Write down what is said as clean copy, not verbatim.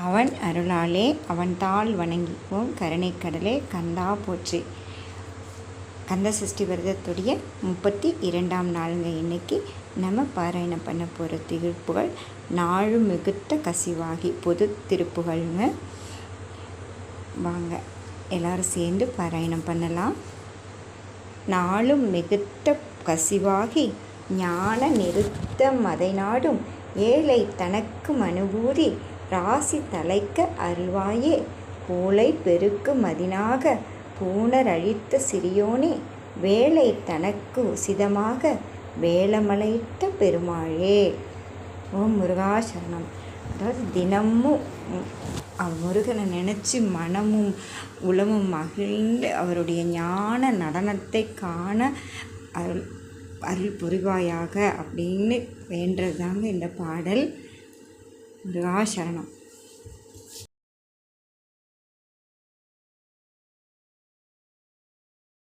அவன் அருளாலே அவன் தாள் வணங்கிப்போம். கருணை கடலே கந்தா போற்றி. கந்த சஷ்டி விரதத்துடைய 32ஆம் நாளுங்க. இன்றைக்கி நம்ம பாராயணம் பண்ண போகிற திருப்புகள் நாளும் மிகுத்த கசிவாகி பொது திருப்புகள்ங்க. வாங்க எல்லாரும் சேர்ந்து பாராயணம் பண்ணலாம். நாளும் மிகுத்த கசிவாகி ஞான நிறுத்த மதை நாடும் ஏழை தனக்கு மனுபூதி ராசி தலைக்க அருள்வாயே கோலை பெருக்கு மதினாக பூணர் அழித்த சிறியோனே வேலை தனக்கு உசிதமாக வேலமலையிட்ட பெருமாளே. ஓம் முருகாசரணம். அதாவது தினமும் முருகனை நினச்சி மனமும் உளமும் மகிழ்ந்து அவருடைய ஞான நடனத்தை காண அருள் புரிவாயாக அப்படின்னு வேண்டதாங்க இந்த பாடல். முருகாசரணம்.